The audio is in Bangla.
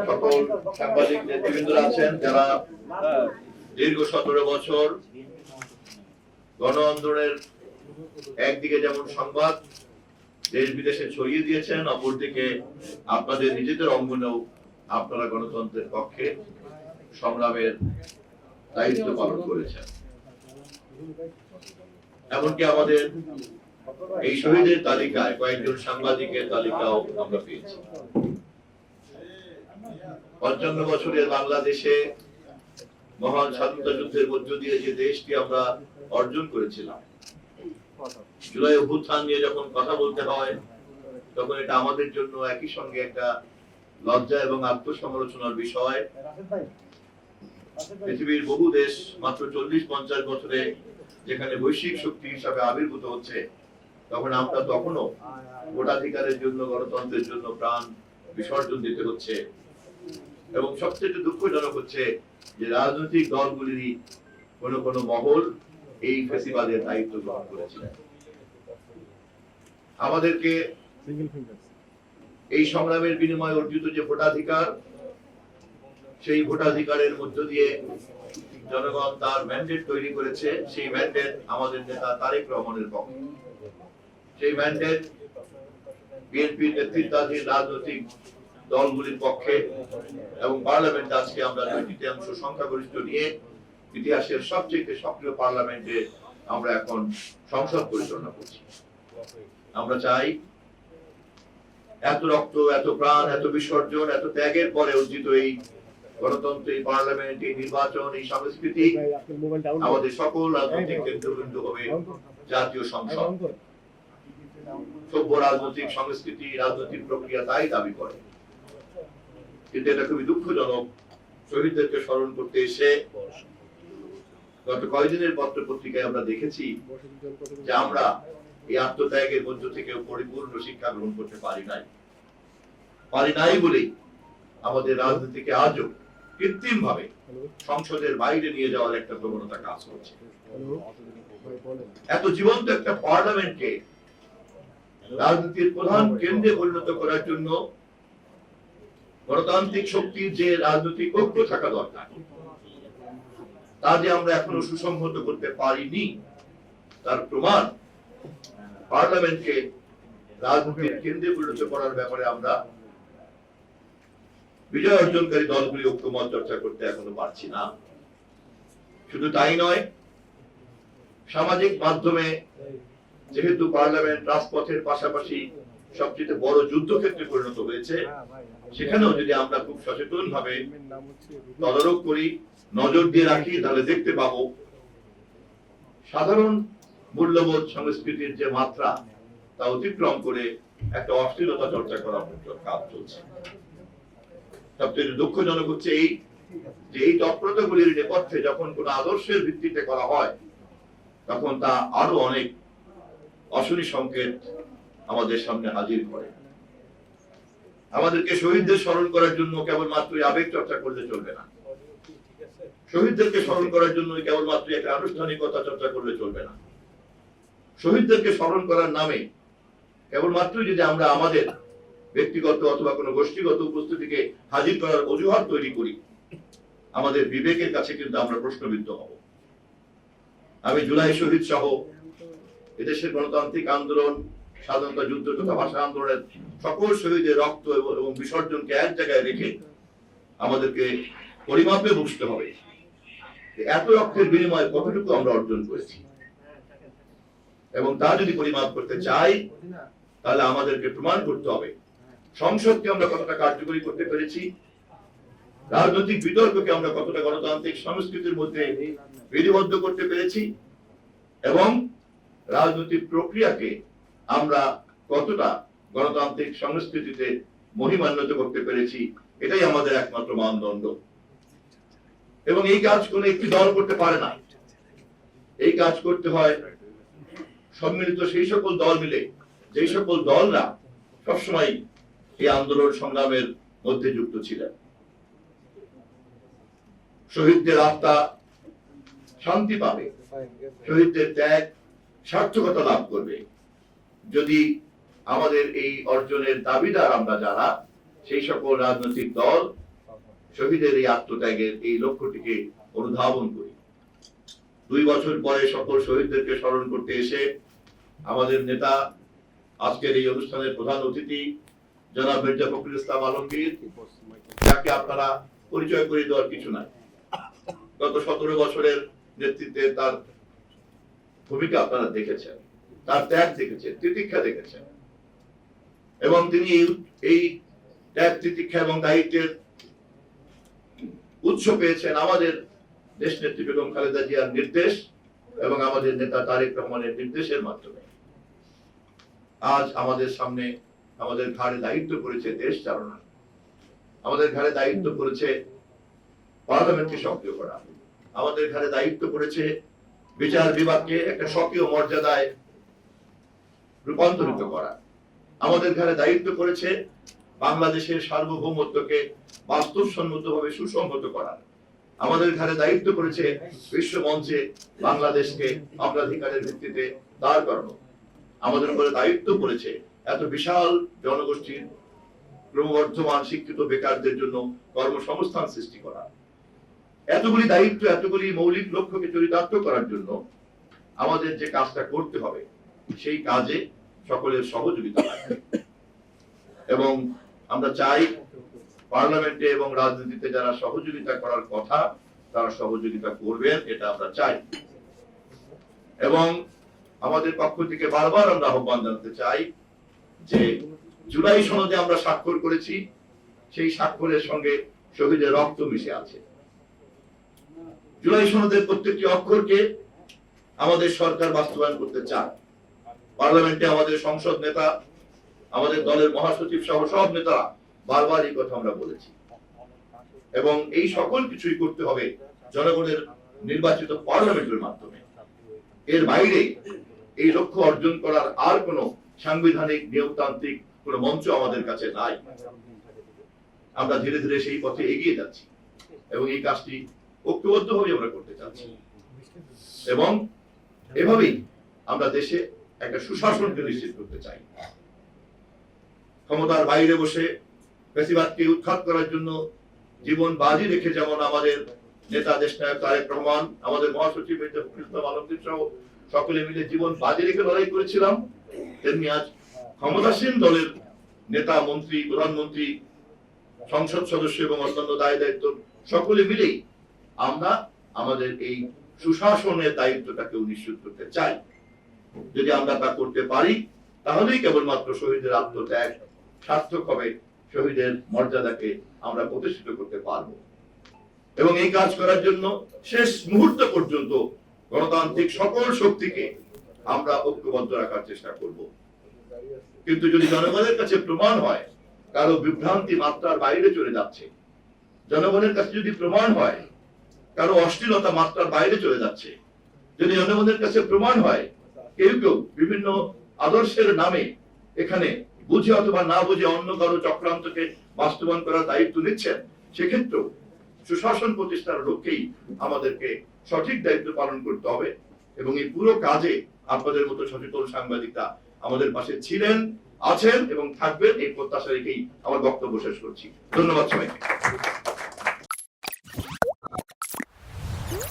সকল সাংবাদিক নেতৃবৃন্দরা আছেন যারা দীর্ঘ 17 বছর গণ আন্দোলনের একদিকে যেমন সংবাদ দেশ বিদেশে ছড়িয়ে দিয়েছেন, অপরদিকে আপনাদের নিজেদের অঙ্গনেও আপনারা গণতন্ত্রের পক্ষে সংগ্রামের দায়িত্ব পালন করেছেন। এমনকি আমাদের এই শহীদের তালিকায় কয়েকজন সাংবাদিকের তালিকাও আমরা পেয়েছি। 55 বছরের বাংলাদেশে মহান স্বাধীনতা যুদ্ধের মধ্য দিয়ে যে দেশটি আমরা অর্জন করেছিলাম, জুলাই অভ্যুত্থান নিয়ে যখন কথা বলতে হয় তখন এটা আমাদের জন্য একই সঙ্গে একটা লজ্জা এবং আত্মসমালোচনার বিষয়। পৃথিবীর বহু দেশ মাত্র 40-50 বছরে যেখানে বৈশ্বিক শক্তি হিসাবে আবির্ভূত হচ্ছে, তখন আমরা তখনও ভোটাধিকারের জন্য, গণতন্ত্রের জন্য প্রাণ বিসর্জন দিতে হচ্ছে। এবং সবচেয়ে দুঃখজনক হচ্ছে যে রাজনৈতিক দলগুলিরই কোন মহল এই ফেসিবাদের দায়িত্ব গ্রহণ করেছিলেন। আমাদেরকে এই সংগ্রামের বিনিময়ে অর্জিত যে ভোটাধিকার, সেই ভোটাধিকারের মধ্য দিয়ে জনগণ তার ম্যান্ডেট তৈরি করেছে। সেই ম্যান্ডেট আমাদের নেতা তারেক রহমানের পক্ষে, সেই ম্যান্ডেট বিএনপির নেতৃত্বাধীন রাজনৈতিক দলগুলির পক্ষে, এবং পার্লামেন্ট আজকে আমরা 2/3 সংখ্যাগরিষ্ঠ নিয়ে ইতিহাসের সবচেয়ে সক্রিয় পার্লামেন্টে আমরা এখন সংসদ পরিচালনা করছি। আমরা চাই এত রক্ত, এত প্রাণ, এত বিসর্জন, এত ত্যাগের পরে অর্জিত এই গণতন্ত্র, এই পার্লামেন্ট, এই নির্বাচন, এই সংস্কৃতি আমাদের সকল রাজনৈতিক কেন্দ্রবিন্দু হবে জাতীয় সংসদ। সভ্য রাজনৈতিক সংস্কৃতি, রাজনৈতিক প্রক্রিয়া তাই দাবি করে। কিন্তু এটা খুবই দুঃখজনক, শহীদদেরকে স্মরণ করতে এসে গত কয়েকদিনের পত্র পত্রিকায় আমরা দেখেছি যে আমরা এই আত্মত্যাগের মধ্য থেকে পরিপূর্ণ শিক্ষা গ্রহণ করতে পারি নাই বলেই আমাদের রাজনীতিকে আজও কৃত্রিম ভাবে সংসদের বাইরে নিয়ে যাওয়ার একটা প্রবণতা কাজ করছে। এত জীবন্ত একটা পার্লামেন্টকে রাজনীতির প্রধান কেন্দ্রে পরিণত করার জন্য গণতান্ত্রিক শক্তির যে রাজনৈতিক ঐক্য থাকা দরকার, তা যে আমরা এখনো সুসংহত করতে পারিনি, তার প্রমাণ পার্লামেন্টকে রাজনীতির কেন্দ্রে পরিণত করার ব্যাপারে আমরা বিজয় অর্জনকারী দলগুলি ঐক্যমত চর্চা করতে এখনো পারছি না। শুধু তাই নয়, সামাজিক মাধ্যমে যেহেতু পার্লামেন্ট রাজপথের পাশাপাশি সবচেয়ে বড় যুদ্ধক্ষেত্রে পরিণত হয়েছে, সেখানেও যদি আমরা খুব সচেতন ভাবে তদারক করি, নজর দিয়ে রাখি, তাহলে দেখতে পাবো সাধারণ মূল্যবোধ সংস্কৃতির যে মাত্রা, তা অতিক্রম করে একটা অশ্লীলতা চর্চা করার কাজ চলছে। সবচেয়ে দুঃখজনক হচ্ছে এই তৎপরতাগুলির নেপথ্যে যখন কোন আদর্শের ভিত্তিতে করা হয়, তখন তা আরো অনেক অশনি সংকেত আমাদের সামনে হাজির করে। আমাদেরকে শহীদদের স্মরণ করার জন্য কেবলমাত্র আবেগ চর্চা করলে চলবে না। শহীদদেরকে স্মরণ করার জন্য কেবলমাত্র একটা আনুষ্ঠানিকতা চর্চা করলে চলবে না। শহীদদেরকে স্মরণ করার নামে কেবলমাত্র যদি আমরা আমাদের ব্যক্তিগত অথবা কোনো গোষ্ঠীগত উপস্থিতিকে হাজির করার অজুহাত তৈরি করি, আমাদের বিবেকের কাছে কিন্তু আমরা প্রশ্নবিদ্ধ হব। আমি জুলাই শহীদ সহ এদেশের গণতান্ত্রিক আন্দোলন, স্বাধীনতা যুদ্ধ তথা ভাষা আন্দোলনের সকল শহীদের রক্ত এবং বিসর্জনকে এক জায়গায় রেখে আমাদেরকে পরিমাপে বুঝতে হবে এত রক্তের বিনিময়ে কতটুকু আমরা অর্জন করেছি। এবং তা যদি পরিমাপ করতে চাই, তাহলে আমাদেরকে প্রমাণ করতে হবে সংসদকে আমরা কতটা কার্যকরী করতে পেরেছি, রাজনৈতিক বিতর্ককে আমরা কতটা গণতান্ত্রিক সংস্কৃতির মধ্যে বিধিবদ্ধ করতে পেরেছি, এবং রাজনৈতিক প্রক্রিয়াকে আমরা কতটা গণতান্ত্রিক সংস্কৃতিতে মহিমান্বিত করতে পেরেছি। এটাই আমাদের একমাত্র মানদণ্ড। এবং এই কাজ কোন একটি দল করতে পারে না, এই কাজ করতে হয় সম্মিলিত সেই সকল দল মিলে, যেই সকল দলরা সবসময় এই আন্দোলন সংগ্রামের মধ্যে যুক্ত ছিলেন। শহীদদের আত্মা শান্তি পাবে, শহীদদের ত্যাগ সার্থকতা লাভ করবে যদি আমাদের এই অর্জনের দাবিদার আমরা যারা, সেই সকল রাজনৈতিক দল শহীদের এই আত্মত্যাগের এই লক্ষ্যটিকে অনুধাবন করি। 2 বছর পরে সকল শহীদদেরকে স্মরণ করতে এসে আমাদের নেতা, আজকের এই অনুষ্ঠানের প্রধান অতিথি জনাব মির্জা ফখরুল ইসলাম আলমগীর, যাকে আপনারা পরিচয় করে দেওয়ার কিছু নাই, গত 17 বছরের নেতৃত্বে তার ভূমিকা আপনারা দেখেছেন, তার ত্যাগ দেখেছেন, তিতিক্ষা দেখেছেন, এবং তিনি এই ত্যাগ, তিতিক্ষা এবং দায়িত্বের উৎস পেয়েছেন আমাদের দেশ নেত্রী বেগম খালেদা জিয়ার নির্দেশ এবং আমাদের নেতা তারেক রহমানের নির্দেশের মাধ্যমে। আজ আমাদের সামনে, আমাদের ঘাড়ে দায়িত্ব পড়েছে দেশ চালনা, আমাদের ঘাড়ে দায়িত্ব পড়েছে পার্লামেন্টকে সক্রিয় করা, আমাদের ঘাড়ে দায়িত্ব পড়েছে বিচার বিভাগকে একটা স্বকীয় মর্যাদায় রূপান্তরিত করা, আমাদের ঘাড়ে দায়িত্ব পড়েছে বাংলাদেশের সার্বভৌমত্বকে বাস্তবসম্মতভাবে সুসংহত করা, আমাদের ঘাড়ে দায়িত্ব পড়েছে বিশ্ব মঞ্চে বাংলাদেশকে অগ্রাধিকারের ভিত্তিতে দাঁড় করানো, আমাদের উপরে দায়িত্ব পড়েছে এত বিশাল জনগোষ্ঠীর ক্রমবর্ধমান শিক্ষিত বেকারদের জন্য কর্মসংস্থান সৃষ্টি করা। এতগুলি দায়িত্ব, এতগুলি মৌলিক লক্ষ্যকে চরিতার্থ করার জন্য আমাদের যে কাজটা করতে হবে সেই কাজে সকলের সহযোগিতা লাগবে। এবং আমরা চাই পার্লামেন্টে এবং রাজনীতিতে যারা সহযোগিতা করার কথা তারা সহযোগিতা করবেন, এটা আমরা চাই। এবং আমাদের পক্ষ থেকে বারবার আমরা আহ্বান জানাতে চাই যে জুলাই সনদে আমরা স্বাক্ষর করেছি, সেই স্বাক্ষরের সঙ্গে শহীদের রক্ত মিশে আছে। জুলাই সনদের প্রত্যেকটি অক্ষরকে আমাদের সরকার বাস্তবায়ন করতে চায়। পার্লামেন্টে আমাদের সংসদ নেতা, আমাদের দলের মহাসচিব সহ সব নেতারা বারবার এই কথা আমরা বলেছি, এবং এই সকল কিছুই করতে হবে জনগণের নির্বাচিত পার্লামেন্টের মাধ্যমে। এর বাইরে এই লক্ষ্য অর্জন করার আর কোন সাংবিধানিক নিয়মতান্ত্রিক কোন মঞ্চ আমাদের কাছে নাই। আমরা ধীরে ধীরে সেই পথে এগিয়ে যাচ্ছি এবং এই কাজটি ঐক্যবদ্ধভাবে আমরা করতে চাচ্ছি, এবং এভাবেই আমরা দেশে একটা সুশাসনকে নিশ্চিত করতে চাই। ক্ষমতার বাইরে বসে ফ্যাসিবাদকে উৎখাত করার জন্য জীবন বাজি রেখে যেমন আমাদের নেতা দেশনায়ক তারেক রহমান, আমাদের মহাসচিব মির্জা ফখরুল ইসলাম আলমগীর সহ সকলে মিলে জীবন বাজি রেখে লড়াই করেছিলাম, তেমনি আজ ক্ষমতাসীন দলের নেতা, মন্ত্রী, প্রধানমন্ত্রী, সংসদ সদস্য এবং অন্যান্য দায় দায়িত্ব সকলে মিলেই আমরা আমাদের এই সুশাসনের দায়িত্বটাকেও নিশ্চিত করতে চাই। যদি আমরা তা করতে পারি তাহলেই কেবলমাত্র শহীদের আত্মত্যাগ সার্থক হবে, শহীদের মর্যাদাকে আমরা প্রতিষ্ঠিত করতে পারবো। এবং এই কাজ করার জন্য শেষ মুহূর্ত পর্যন্ত গণতান্ত্রিক সকল শক্তিকে আমরা ঐক্যবদ্ধ রাখার চেষ্টা করব। কিন্তু যদি জনগণের কাছে প্রমাণ হয় কারো বিভ্রান্তি মাত্রার বাইরে চলে যাচ্ছে, জনগণের কাছে যদি প্রমাণ হয় কারো অশ্লীলতা মাত্রার বাইরে চলে যাচ্ছে, যদি জনগণের কাছে প্রমাণ হয় কেউ কেউ বিভিন্ন আদর্শের নামে এখানে বুঝে অথবা না বুঝে অন্য কারো চক্রান্তকে বাস্তবায়ন করার দায়িত্ব নিচ্ছেন, সেক্ষেত্রে সুশাসন প্রতিষ্ঠার লক্ষ্যেই আমাদেরকে সঠিক দায়িত্ব পালন করতে হবে। এবং এই পুরো কাজে আপনাদের মতো সচেতন সাংবাদিকরা আমাদের পাশে ছিলেন, আছেন এবং থাকবেন, এই প্রত্যাশা রেখেই আমার বক্তব্য শেষ করছি। ধন্যবাদ সবাইকে।